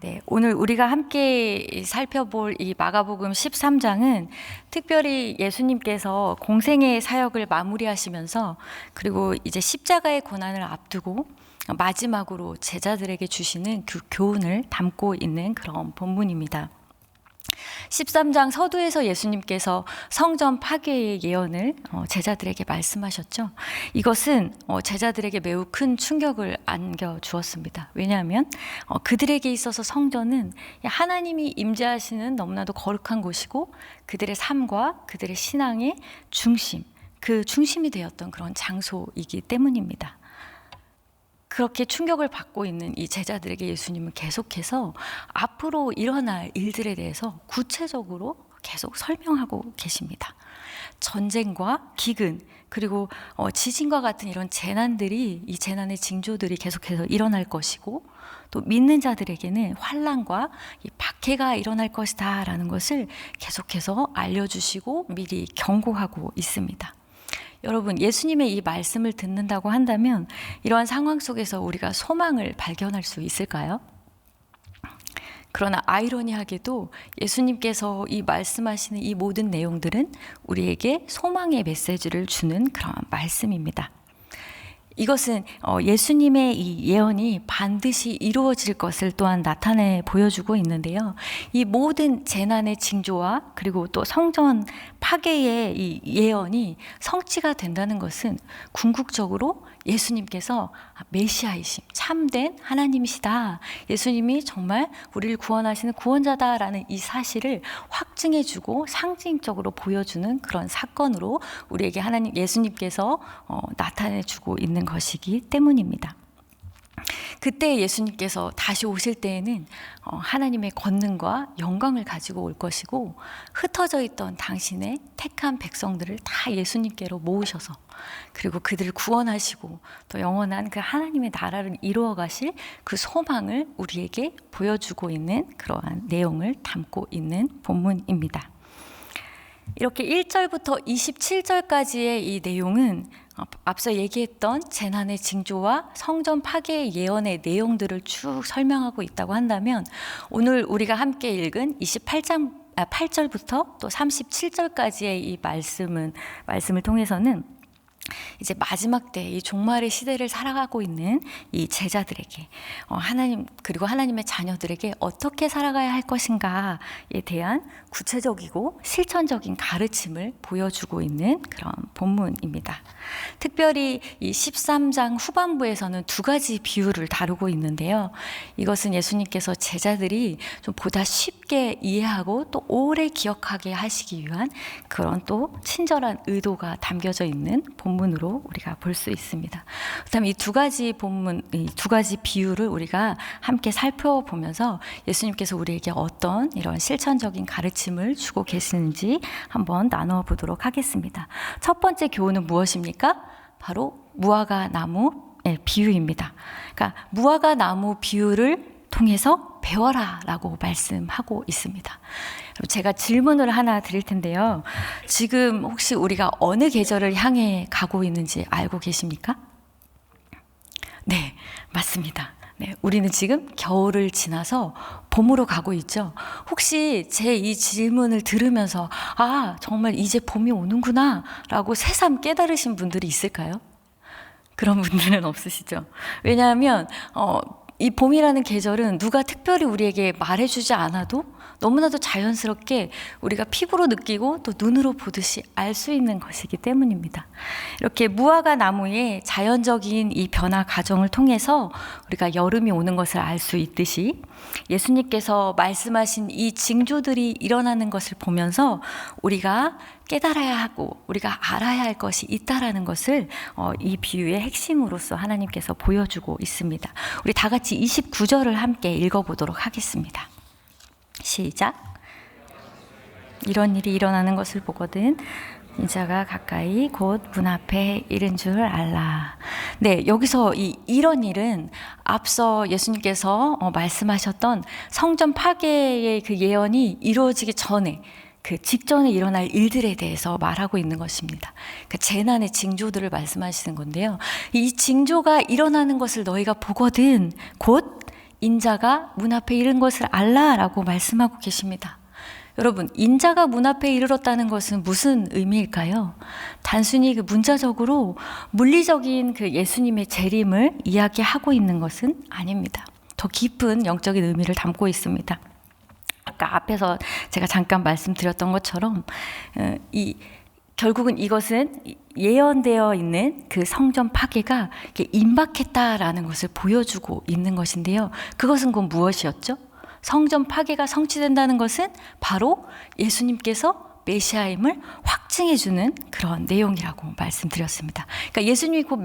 네, 오늘 우리가 함께 살펴볼 이 마가복음 13장은 특별히 예수님께서 공생의 사역을 마무리하시면서 그리고 이제 십자가의 고난을 앞두고 마지막으로 제자들에게 주시는 그 교훈을 담고 있는 그런 본문입니다. 13장 서두에서 예수님께서 성전 파괴의 예언을 제자들에게 말씀하셨죠. 이것은 제자들에게 매우 큰 충격을 안겨주었습니다. 왜냐하면 그들에게 있어서 성전은 하나님이 임재하시는 너무나도 거룩한 곳이고 그들의 삶과 그들의 신앙의 중심, 그 중심이 되었던 그런 장소이기 때문입니다. 그렇게 충격을 받고 있는 이 제자들에게 예수님은 계속해서 앞으로 일어날 일들에 대해서 구체적으로 계속 설명하고 계십니다. 전쟁과 기근 그리고 지진과 같은 이런 재난들이 이 재난의 징조들이 계속해서 일어날 것이고 또 믿는 자들에게는 환난과 이 박해가 일어날 것이다 라는 것을 계속해서 알려주시고 미리 경고하고 있습니다. 여러분, 예수님의 이 말씀을 듣는다고 한다면 이러한 상황 속에서 우리가 소망을 발견할 수 있을까요? 그러나 아이러니하게도 예수님께서 이 말씀하시는 이 모든 내용들은 우리에게 소망의 메시지를 주는 그런 말씀입니다. 이것은 예수님의 이 예언이 반드시 이루어질 것을 또한 나타내 보여주고 있는데요. 이 모든 재난의 징조와 그리고 또 성전 파괴의 이 예언이 성취가 된다는 것은 궁극적으로 예수님께서 메시아이심, 참된 하나님이시다. 예수님이 정말 우리를 구원하시는 구원자다라는 이 사실을 확증해주고 상징적으로 보여주는 그런 사건으로 우리에게 예수님께서 나타내주고 있는 것이기 때문입니다. 그때 예수님께서 다시 오실 때에는 하나님의 권능과 영광을 가지고 올 것이고 흩어져 있던 당신의 택한 백성들을 다 예수님께로 모으셔서 그리고 그들을 구원하시고 또 영원한 그 하나님의 나라를 이루어 가실 그 소망을 우리에게 보여주고 있는 그러한 내용을 담고 있는 본문입니다. 이렇게 1절부터 27절까지의 이 내용은 앞서 얘기했던 재난의 징조와 성전 파괴의 예언의 내용들을 쭉 설명하고 있다고 한다면 오늘 우리가 함께 읽은 8절부터 또 37절까지의 이 말씀을 통해서는 이제 마지막 때 이 종말의 시대를 살아가고 있는 이 제자들에게 하나님 그리고 하나님의 자녀들에게 어떻게 살아가야 할 것인가에 대한 구체적이고 실천적인 가르침을 보여주고 있는 그런 본문입니다. 특별히 이 13장 후반부에서는 두 가지 비유를 다루고 있는데요. 이것은 예수님께서 제자들이 좀 보다 쉽게 이해하고 또 오래 기억하게 하시기 위한 그런 또 친절한 의도가 담겨져 있는 본문으로 우리가 볼 수 있습니다. 그다음에 이 두 가지 비유를 우리가 함께 살펴보면서 예수님께서 우리에게 어떤 이런 실천적인 가르침을 주고 계시는지 한번 나누어 보도록 하겠습니다. 첫 번째 교훈은 무엇입니까? 바로 무화과 나무의 비유입니다. 그러니까 무화과 나무 비유를 통해서 배워라라고 말씀하고 있습니다. 제가 질문을 하나 드릴 텐데요. 지금 혹시 우리가 어느 계절을 향해 가고 있는지 알고 계십니까? 네, 맞습니다. 네, 우리는 지금 겨울을 지나서 봄으로 가고 있죠. 혹시 제 이 질문을 들으면서 정말 이제 봄이 오는구나 라고 새삼 깨달으신 분들이 있을까요? 그런 분들은 없으시죠. 왜냐하면 이 봄이라는 계절은 누가 특별히 우리에게 말해주지 않아도 너무나도 자연스럽게 우리가 피부로 느끼고 또 눈으로 보듯이 알 수 있는 것이기 때문입니다. 이렇게 무화과 나무의 자연적인 이 변화 과정을 통해서 우리가 여름이 오는 것을 알 수 있듯이 예수님께서 말씀하신 이 징조들이 일어나는 것을 보면서 우리가 깨달아야 하고 우리가 알아야 할 것이 있다라는 것을 이 비유의 핵심으로서 하나님께서 보여주고 있습니다. 우리 다 같이 29절을 함께 읽어보도록 하겠습니다. 시작. 이런 일이 일어나는 것을 보거든 인자가 가까이 곧 문 앞에 이른 줄 알라. 네, 여기서 이런 일은 앞서 예수님께서 말씀하셨던 성전 파괴의 그 예언이 이루어지기 전에 그 직전에 일어날 일들에 대해서 말하고 있는 것입니다. 그 재난의 징조들을 말씀하시는 건데요. 이 징조가 일어나는 것을 너희가 보거든 곧 인자가 문 앞에 이른 것을 알라라고 말씀하고 계십니다. 여러분, 인자가 문 앞에 이르렀다는 것은 무슨 의미일까요? 단순히 그 문자적으로 물리적인 그 예수님의 재림을 이야기하고 있는 것은 아닙니다. 더 깊은 영적인 의미를 담고 있습니다. 아까 앞에서 제가 잠깐 말씀드렸던 것처럼 결국은 이것은 예언되어 있는 그 성전 파괴가 임박했다라는 것을 보여주고 있는 것인데요. 그것은 곧 무엇이었죠? 성전 파괴가 성취된다는 것은 바로 예수님께서 메시아임을 확증해주는 그런 내용이라고 말씀드렸습니다. 그러니까 예수님이 곧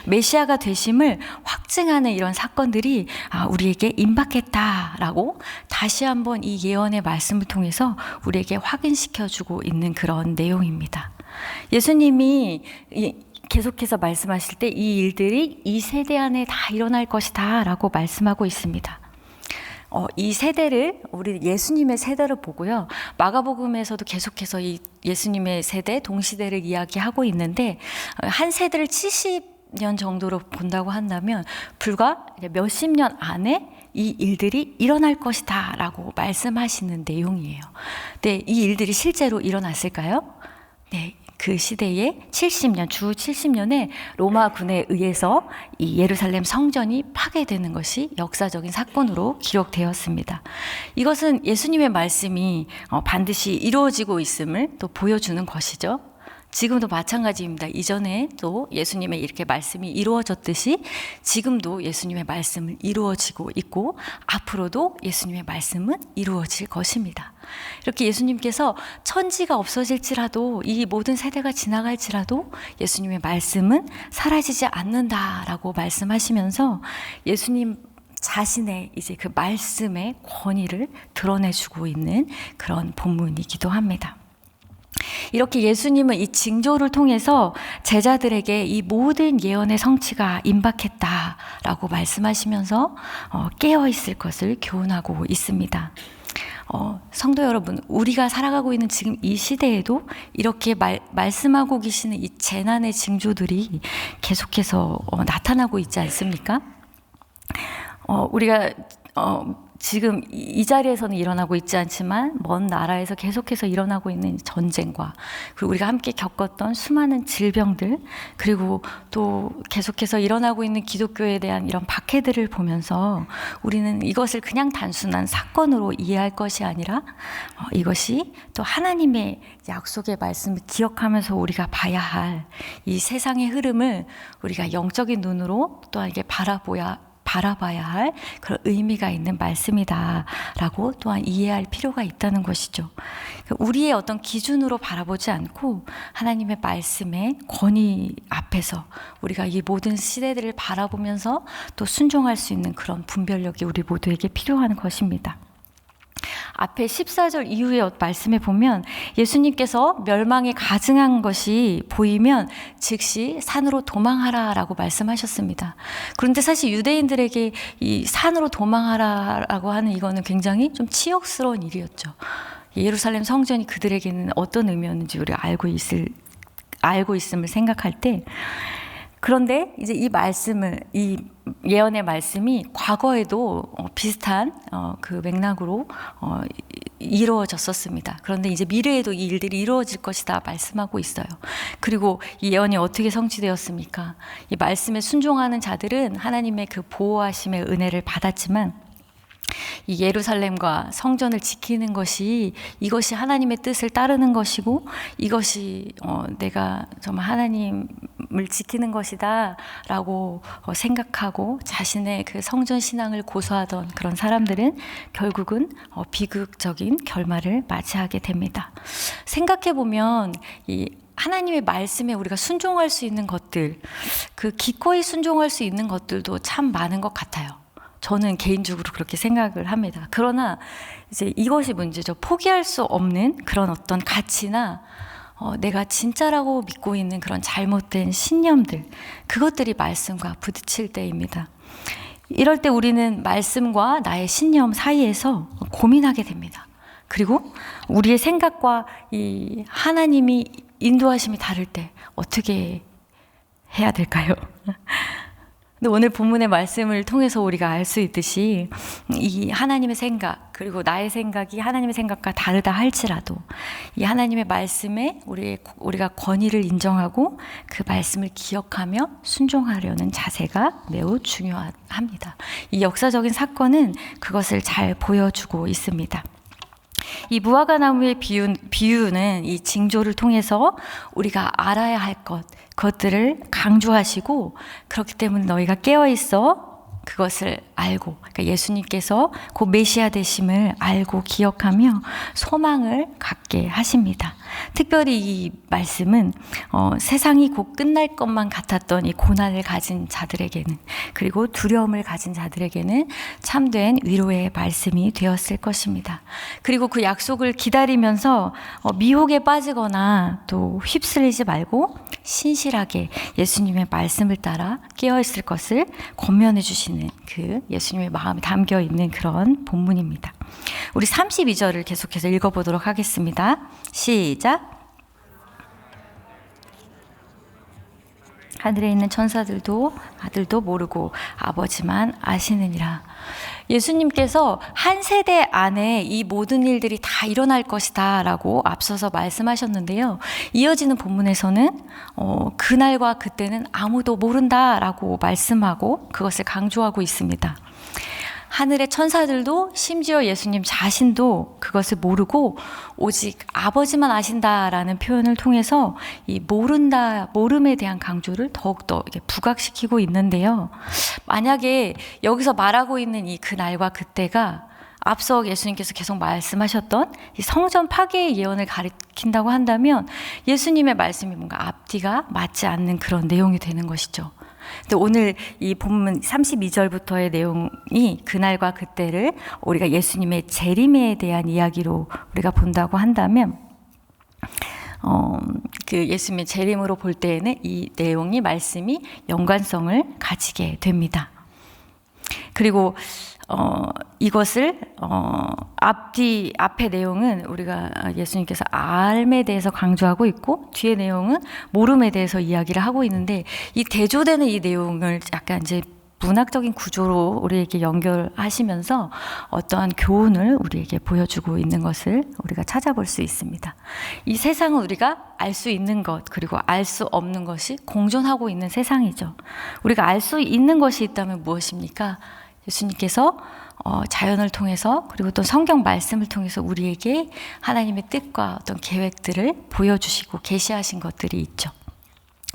메시아가 되심을 확증하는 이런 사건들이 우리에게 임박했다라고 다시 한번 이 예언의 말씀을 통해서 우리에게 확인시켜주고 있는 그런 내용입니다. 예수님이 계속해서 말씀하실 때 이 일들이 이 세대 안에 다 일어날 것이다 라고 말씀하고 있습니다. 이 세대를 우리 예수님의 세대를 보고요. 마가복음에서도 계속해서 이 예수님의 세대, 동시대를 이야기하고 있는데 한 세대를 70년 정도로 본다고 한다면 불과 몇십 년 안에 이 일들이 일어날 것이다 라고 말씀하시는 내용이에요. 네, 이 일들이 실제로 일어났을까요? 네. 그 시대에 주 70년에 로마군에 의해서 이 예루살렘 성전이 파괴되는 것이 역사적인 사건으로 기록되었습니다. 이것은 예수님의 말씀이 반드시 이루어지고 있음을 또 보여주는 것이죠. 지금도 마찬가지입니다. 이전에 또 예수님의 이렇게 말씀이 이루어졌듯이 지금도 예수님의 말씀을 이루어지고 있고 앞으로도 예수님의 말씀은 이루어질 것입니다. 이렇게 예수님께서 천지가 없어질지라도 이 모든 세대가 지나갈지라도 예수님의 말씀은 사라지지 않는다라고 말씀하시면서 예수님 자신의 이제 그 말씀의 권위를 드러내주고 있는 그런 본문이기도 합니다. 이렇게 예수님은 이 징조를 통해서 제자들에게 이 모든 예언의 성취가 임박했다라고 말씀하시면서 깨어있을 것을 교훈하고 있습니다. 성도 여러분, 우리가 살아가고 있는 지금 이 시대에도 이렇게 말씀하고 계시는 이 재난의 징조들이 계속해서 나타나고 있지 않습니까? 우리가 지금 이 자리에서는 일어나고 있지 않지만 먼 나라에서 계속해서 일어나고 있는 전쟁과 그리고 우리가 함께 겪었던 수많은 질병들 그리고 또 계속해서 일어나고 있는 기독교에 대한 이런 박해들을 보면서 우리는 이것을 그냥 단순한 사건으로 이해할 것이 아니라 이것이 또 하나님의 약속의 말씀을 기억하면서 우리가 봐야 할 이 세상의 흐름을 우리가 영적인 눈으로 또한 이게 바라봐야 할 그런 의미가 있는 말씀이다라고 또한 이해할 필요가 있다는 것이죠. 우리의 어떤 기준으로 바라보지 않고 하나님의 말씀의 권위 앞에서 우리가 이 모든 시대들을 바라보면서 또 순종할 수 있는 그런 분별력이 우리 모두에게 필요한 것입니다. 앞에 14절 이후의 말씀에 보면 예수님께서 멸망에 가증한 것이 보이면 즉시 산으로 도망하라라고 말씀하셨습니다. 그런데 사실 유대인들에게 이 산으로 도망하라라고 하는 이거는 굉장히 좀 치욕스러운 일이었죠. 예루살렘 성전이 그들에게는 어떤 의미였는지 우리가 알고 있음을 생각할 때 그런데 이제 이 예언의 말씀이 과거에도 비슷한 그 맥락으로 이루어졌었습니다. 그런데 이제 미래에도 이 일들이 이루어질 것이다 말씀하고 있어요. 그리고 이 예언이 어떻게 성취되었습니까? 이 말씀에 순종하는 자들은 하나님의 그 보호하심의 은혜를 받았지만 이 예루살렘과 성전을 지키는 것이 이것이 하나님의 뜻을 따르는 것이고 이것이 내가 정말 하나님을 지키는 것이다 라고 생각하고 자신의 그 성전 신앙을 고수하던 그런 사람들은 결국은 비극적인 결말을 맞이하게 됩니다. 생각해보면 이 하나님의 말씀에 우리가 순종할 수 있는 것들, 그 기꺼이 순종할 수 있는 것들도 참 많은 것 같아요. 저는 개인적으로 그렇게 생각을 합니다. 그러나 이제 이것이 문제죠. 포기할 수 없는 그런 어떤 가치나 내가 진짜라고 믿고 있는 그런 잘못된 신념들, 그것들이 말씀과 부딪힐 때입니다. 이럴 때 우리는 말씀과 나의 신념 사이에서 고민하게 됩니다. 그리고 우리의 생각과 이 하나님이 인도하심이 다를 때 어떻게 해야 될까요? 근데 오늘 본문의 말씀을 통해서 우리가 알 수 있듯이 이 하나님의 생각 그리고 나의 생각이 하나님의 생각과 다르다 할지라도 이 하나님의 말씀에 우리가 권위를 인정하고 그 말씀을 기억하며 순종하려는 자세가 매우 중요합니다. 이 역사적인 사건은 그것을 잘 보여주고 있습니다. 이 무화과 나무의 비유는 이 징조를 통해서 우리가 알아야 할 그것들을 강조하시고, 그렇기 때문에 너희가 깨어 있어 그것을 알고, 그러니까 예수님께서 그 메시아 되심을 알고 기억하며 소망을 갖게 하십니다. 특별히 이 말씀은 세상이 곧 끝날 것만 같았던 이 고난을 가진 자들에게는, 그리고 두려움을 가진 자들에게는 참된 위로의 말씀이 되었을 것입니다. 그리고 그 약속을 기다리면서 미혹에 빠지거나 또 휩쓸리지 말고 신실하게 예수님의 말씀을 따라 깨어있을 것을 권면해 주시는 그 예수님의 마음이 담겨 있는 그런 본문입니다. 우리 32절을 계속해서 읽어보도록 하겠습니다. 시작. 하늘에 있는 천사들도 아들도 모르고 아버지만 아시느니라. 예수님께서 한 세대 안에 이 모든 일들이 다 일어날 것이다 라고 앞서서 말씀하셨는데요. 이어지는 본문에서는 그날과 그때는 아무도 모른다 라고 말씀하고 그것을 강조하고 있습니다. 하늘의 천사들도 심지어 예수님 자신도 그것을 모르고 오직 아버지만 아신다라는 표현을 통해서 이 모름에 대한 강조를 더욱더 부각시키고 있는데요. 만약에 여기서 말하고 있는 이 그날과 그때가 앞서 예수님께서 계속 말씀하셨던 이 성전 파괴의 예언을 가리킨다고 한다면 예수님의 말씀이 뭔가 앞뒤가 맞지 않는 그런 내용이 되는 것이죠. 근데 오늘 이 본문 32절부터의 내용이 그날과 그때를 우리가 예수님의 재림에 대한 이야기로 우리가 본다고 한다면 그 예수님의 재림으로 볼 때에는 이 내용이 말씀이 연관성을 가지게 됩니다. 그리고 이것을 앞의 내용은 우리가 예수님께서 알에 대해서 강조하고 있고 뒤의 내용은 모름에 대해서 이야기를 하고 있는데, 이 대조되는 이 내용을 약간 이제 문학적인 구조로 우리에게 연결하시면서 어떠한 교훈을 우리에게 보여주고 있는 것을 우리가 찾아볼 수 있습니다. 이 세상은 우리가 알 수 있는 것 그리고 알 수 없는 것이 공존하고 있는 세상이죠. 우리가 알 수 있는 것이 있다면 무엇입니까? 예수님께서 자연을 통해서 그리고 또 성경 말씀을 통해서 우리에게 하나님의 뜻과 어떤 계획들을 보여주시고 계시하신 것들이 있죠.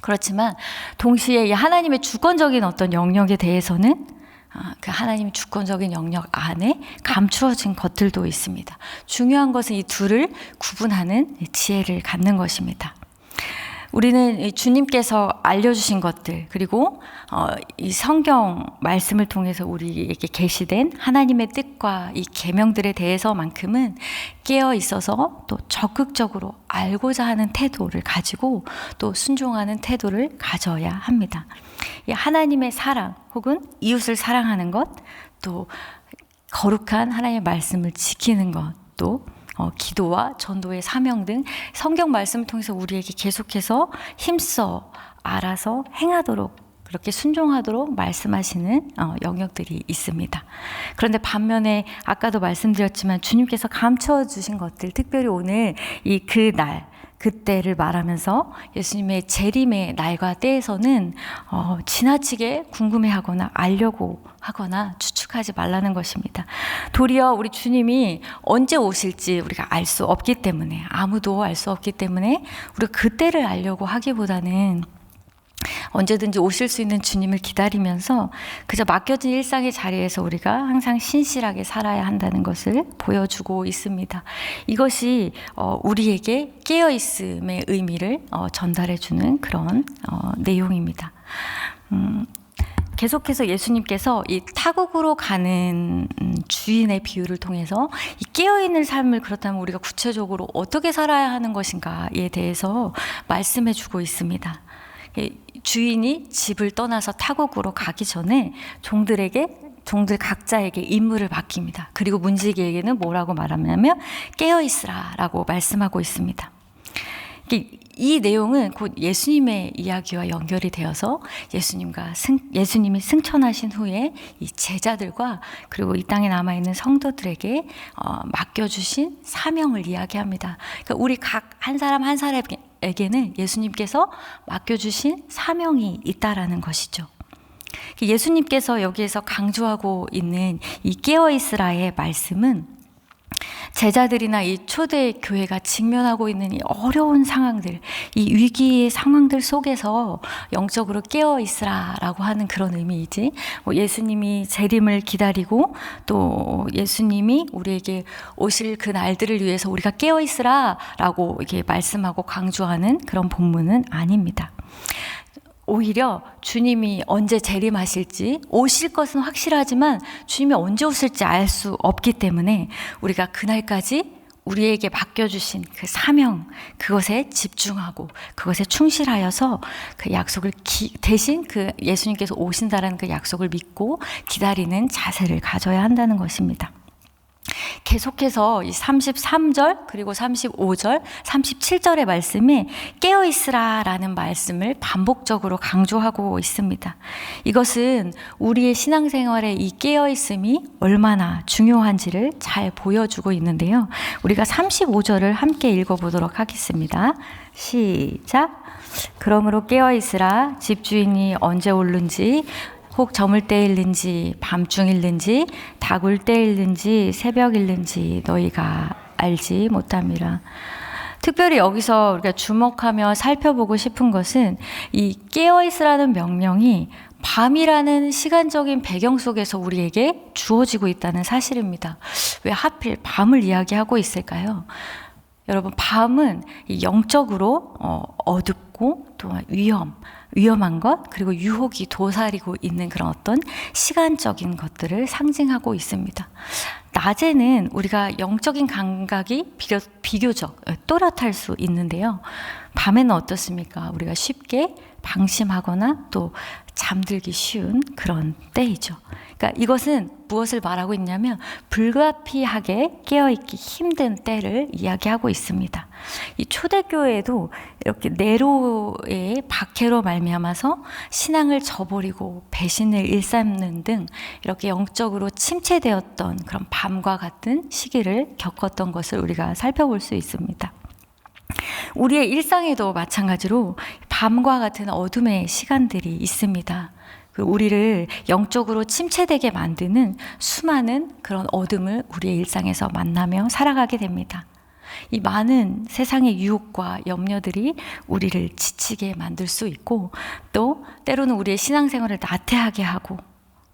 그렇지만 동시에 이 하나님의 주권적인 어떤 영역에 대해서는 그 하나님의 주권적인 영역 안에 감추어진 것들도 있습니다. 중요한 것은 이 둘을 구분하는 지혜를 갖는 것입니다. 우리는 주님께서 알려주신 것들 그리고 이 성경 말씀을 통해서 우리에게 계시된 하나님의 뜻과 이 계명들에 대해서만큼은 깨어 있어서 또 적극적으로 알고자 하는 태도를 가지고 또 순종하는 태도를 가져야 합니다. 이 하나님의 사랑 혹은 이웃을 사랑하는 것, 또 거룩한 하나님의 말씀을 지키는 것, 또 기도와 전도의 사명 등 성경 말씀을 통해서 우리에게 계속해서 힘써 알아서 행하도록, 그렇게 순종하도록 말씀하시는 영역들이 있습니다. 그런데 반면에 아까도 말씀드렸지만 주님께서 감춰 주신 것들, 특별히 오늘 이 그날 그때를 말하면서 예수님의 재림의 날과 때에서는 지나치게 궁금해하거나 알려고 하거나 추측하지 말라는 것입니다. 도리어 우리 주님이 언제 오실지 우리가 알 수 없기 때문에, 아무도 알 수 없기 때문에 우리가 그때를 알려고 하기보다는 언제든지 오실 수 있는 주님을 기다리면서 그저 맡겨진 일상의 자리에서 우리가 항상 신실하게 살아야 한다는 것을 보여주고 있습니다. 이것이 우리에게 깨어있음의 의미를 전달해주는 그런 내용입니다. 계속해서 예수님께서 이 타국으로 가는 주인의 비유를 통해서 이 깨어있는 삶을 그렇다면 우리가 구체적으로 어떻게 살아야 하는 것인가에 대해서 말씀해 주고 있습니다. 주인이 집을 떠나서 타국으로 가기 전에 종들 각자에게 임무를 맡깁니다. 그리고 문지기에게는 뭐라고 말하냐면 깨어있으라 라고 말씀하고 있습니다. 이 내용은 곧 예수님의 이야기와 연결이 되어서 예수님이 승천하신 후에 이 제자들과 그리고 이 땅에 남아있는 성도들에게 맡겨주신 사명을 이야기합니다. 그러니까 우리 각 한 사람 한 사람에게는 예수님께서 맡겨주신 사명이 있다라는 것이죠. 예수님께서 여기에서 강조하고 있는 이 깨어있으라의 말씀은 제자들이나 이 초대 교회가 직면하고 있는 이 어려운 상황들, 이 위기의 상황들 속에서 영적으로 깨어 있으라라고 하는 그런 의미이지, 예수님이 재림을 기다리고 또 예수님이 우리에게 오실 그 날들을 위해서 우리가 깨어 있으라라고 이렇게 말씀하고 강조하는 그런 본문은 아닙니다. 오히려 주님이 언제 재림하실지, 오실 것은 확실하지만 주님이 언제 오실지 알 수 없기 때문에 우리가 그날까지 우리에게 맡겨주신 그 사명, 그것에 집중하고 그것에 충실하여서 그 약속을 대신 그 예수님께서 오신다라는 그 약속을 믿고 기다리는 자세를 가져야 한다는 것입니다. 계속해서 이 33절 그리고 35절, 37절의 말씀에 깨어있으라 라는 말씀을 반복적으로 강조하고 있습니다. 이것은 우리의 신앙생활에 이 깨어있음이 얼마나 중요한지를 잘 보여주고 있는데요. 우리가 35절을 함께 읽어보도록 하겠습니다. 시작! 그러므로 깨어있으라. 집주인이 언제 오는지, 혹 저물 때일는지 밤중일는지 다굴 때일는지 새벽일는지 너희가 알지 못함이라. 특별히 여기서 우리가 주목하며 살펴보고 싶은 것은 이 깨어있으라는 명령이 밤이라는 시간적인 배경 속에서 우리에게 주어지고 있다는 사실입니다. 왜 하필 밤을 이야기하고 있을까요? 여러분, 밤은 영적으로 어둡고 또 위험한 것, 그리고 유혹이 도사리고 있는 그런 어떤 시간적인 것들을 상징하고 있습니다. 낮에는 우리가 영적인 감각이 비교적 또렷할 수 있는데요. 밤에는 어떻습니까? 우리가 쉽게 방심하거나 또 잠들기 쉬운 그런 때이죠. 그러니까 이것은 무엇을 말하고 있냐면 불가피하게 깨어있기 힘든 때를 이야기하고 있습니다. 이 초대교회에도 이렇게 네로의 박해로 말미암아서 신앙을 저버리고 배신을 일삼는 등 이렇게 영적으로 침체되었던 그런 밤과 같은 시기를 겪었던 것을 우리가 살펴볼 수 있습니다. 우리의 일상에도 마찬가지로 밤과 같은 어둠의 시간들이 있습니다. 우리를 영적으로 침체되게 만드는 수많은 그런 어둠을 우리의 일상에서 만나며 살아가게 됩니다. 이 많은 세상의 유혹과 염려들이 우리를 지치게 만들 수 있고, 또 때로는 우리의 신앙생활을 나태하게 하고,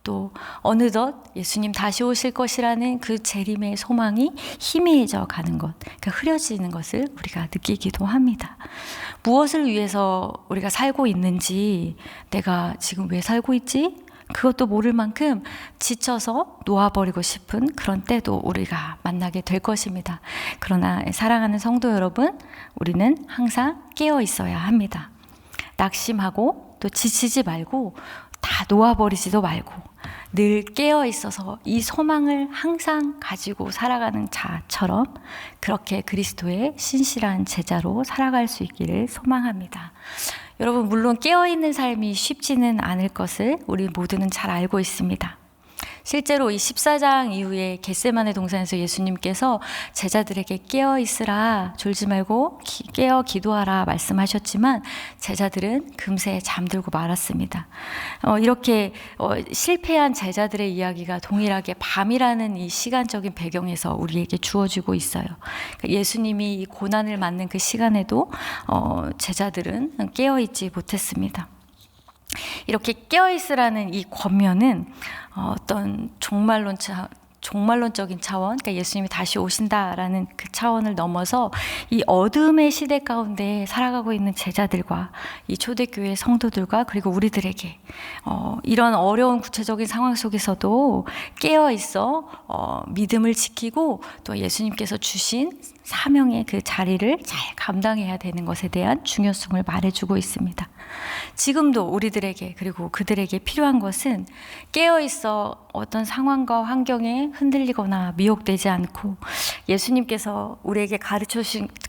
또 어느덧 예수님 다시 오실 것이라는 그 재림의 소망이 희미해져 가는 것, 그러니까 흐려지는 것을 우리가 느끼기도 합니다. 무엇을 위해서 우리가 살고 있는지, 내가 지금 왜 살고 있지? 그것도 모를 만큼 지쳐서 놓아버리고 싶은 그런 때도 우리가 만나게 될 것입니다. 그러나 사랑하는 성도 여러분, 우리는 항상 깨어 있어야 합니다. 낙심하고 또 지치지 말고 다 놓아버리지도 말고 늘 깨어 있어서 이 소망을 항상 가지고 살아가는 자처럼 그렇게 그리스도의 신실한 제자로 살아갈 수 있기를 소망합니다. 여러분, 물론 깨어있는 삶이 쉽지는 않을 것을 우리 모두는 잘 알고 있습니다. 실제로 이 14장 이후에 겟세마네 동산에서 예수님께서 제자들에게 깨어 있으라, 졸지 말고 깨어 기도하라 말씀하셨지만 제자들은 금세 잠들고 말았습니다. 이렇게 실패한 제자들의 이야기가 동일하게 밤이라는 이 시간적인 배경에서 우리에게 주어지고 있어요. 그러니까 예수님이 이 고난을 맞는 그 시간에도 제자들은 깨어 있지 못했습니다. 이렇게 깨어있으라는 이 권면은 어떤 종말론적인 차원, 그러니까 예수님이 다시 오신다라는 그 차원을 넘어서 이 어둠의 시대 가운데 살아가고 있는 제자들과 이 초대교회 성도들과 그리고 우리들에게 이런 어려운 구체적인 상황 속에서도 깨어있어 믿음을 지키고 또 예수님께서 주신 사명의 그 자리를 잘 감당해야 되는 것에 대한 중요성을 말해주고 있습니다. 지금도 우리들에게 그리고 그들에게 필요한 것은 깨어있어 어떤 상황과 환경에 흔들리거나 미혹되지 않고 예수님께서 우리에게 가르쳐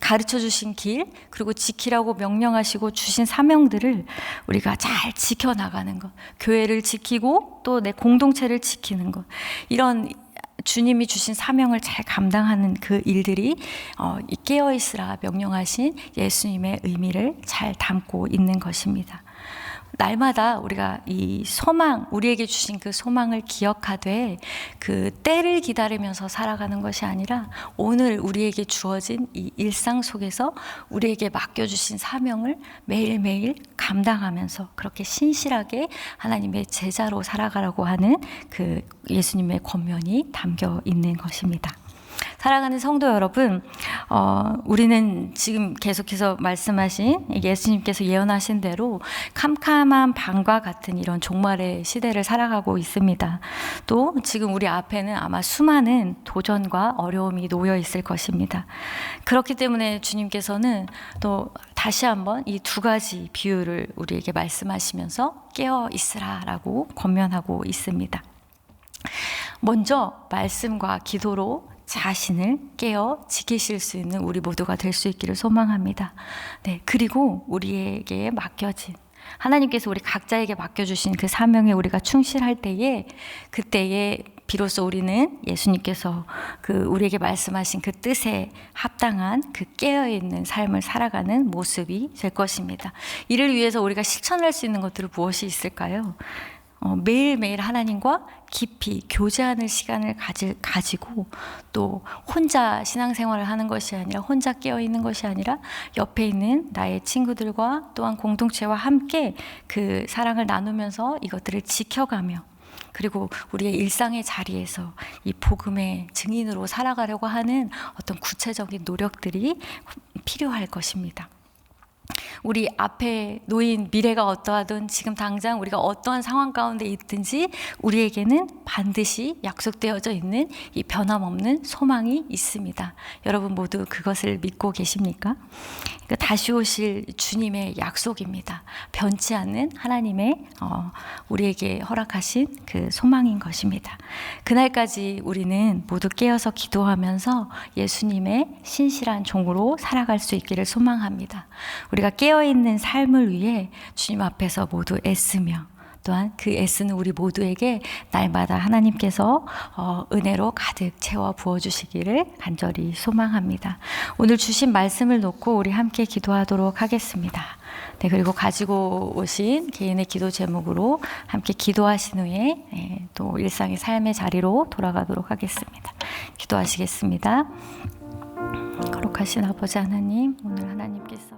가르쳐 주신 길, 그리고 지키라고 명령하시고 주신 사명들을 우리가 잘 지켜나가는 것, 교회를 지키고 또 내 공동체를 지키는 것, 이런 주님이 주신 사명을 잘 감당하는 그 일들이 이 깨어있으라 명령하신 예수님의 의미를 잘 담고 있는 것입니다. 날마다 우리가 이 소망, 우리에게 주신 그 소망을 기억하되 그 때를 기다리면서 살아가는 것이 아니라 오늘 우리에게 주어진 이 일상 속에서 우리에게 맡겨주신 사명을 매일매일 감당하면서 그렇게 신실하게 하나님의 제자로 살아가라고 하는 그 예수님의 권면이 담겨 있는 것입니다. 사랑하는 성도 여러분, 우리는 지금 계속해서 말씀하신 예수님께서 예언하신 대로 캄캄한 밤과 같은 이런 종말의 시대를 살아가고 있습니다. 또 지금 우리 앞에는 아마 수많은 도전과 어려움이 놓여 있을 것입니다. 그렇기 때문에 주님께서는 또 다시 한번 이 두 가지 비유를 우리에게 말씀하시면서 깨어 있으라라고 권면하고 있습니다. 먼저 말씀과 기도로 자신을 깨어 지키실 수 있는 우리 모두가 될 수 있기를 소망합니다. 네, 그리고 우리에게 맡겨진 하나님께서 우리 각자에게 맡겨주신 그 사명에 우리가 충실할 때에 그때에 비로소 우리는 예수님께서 그 우리에게 말씀하신 그 뜻에 합당한 그 깨어있는 삶을 살아가는 모습이 될 것입니다. 이를 위해서 우리가 실천할 수 있는 것들은 무엇이 있을까요? 매일매일 하나님과 깊이 교제하는 시간을 가지고 또 혼자 신앙생활을 하는 것이 아니라 혼자 깨어있는 것이 아니라 옆에 있는 나의 친구들과 또한 공동체와 함께 그 사랑을 나누면서 이것들을 지켜가며 그리고 우리의 일상의 자리에서 이 복음의 증인으로 살아가려고 하는 어떤 구체적인 노력들이 필요할 것입니다. 우리 앞에 놓인 미래가 어떠하든 지금 당장 우리가 어떠한 상황 가운데 있든지 우리에게는 반드시 약속되어져 있는 이 변함없는 소망이 있습니다. 여러분 모두 그것을 믿고 계십니까? 다시 오실 주님의 약속입니다. 변치 않는 하나님의 우리에게 허락하신 그 소망인 것입니다. 그날까지 우리는 모두 깨어서 기도하면서 예수님의 신실한 종으로 살아갈 수 있기를 소망합니다. 우리가 깨어있는 삶을 위해 주님 앞에서 모두 애쓰며 또한 그 애쓰는 우리 모두에게 날마다 하나님께서 은혜로 가득 채워 부어주시기를 간절히 소망합니다. 오늘 주신 말씀을 놓고 우리 함께 기도하도록 하겠습니다. 네, 그리고 가지고 오신 개인의 기도 제목으로 함께 기도하신 후에 또 일상의 삶의 자리로 돌아가도록 하겠습니다. 기도하시겠습니다. 거룩하신 아버지 하나님, 오늘 하나님께서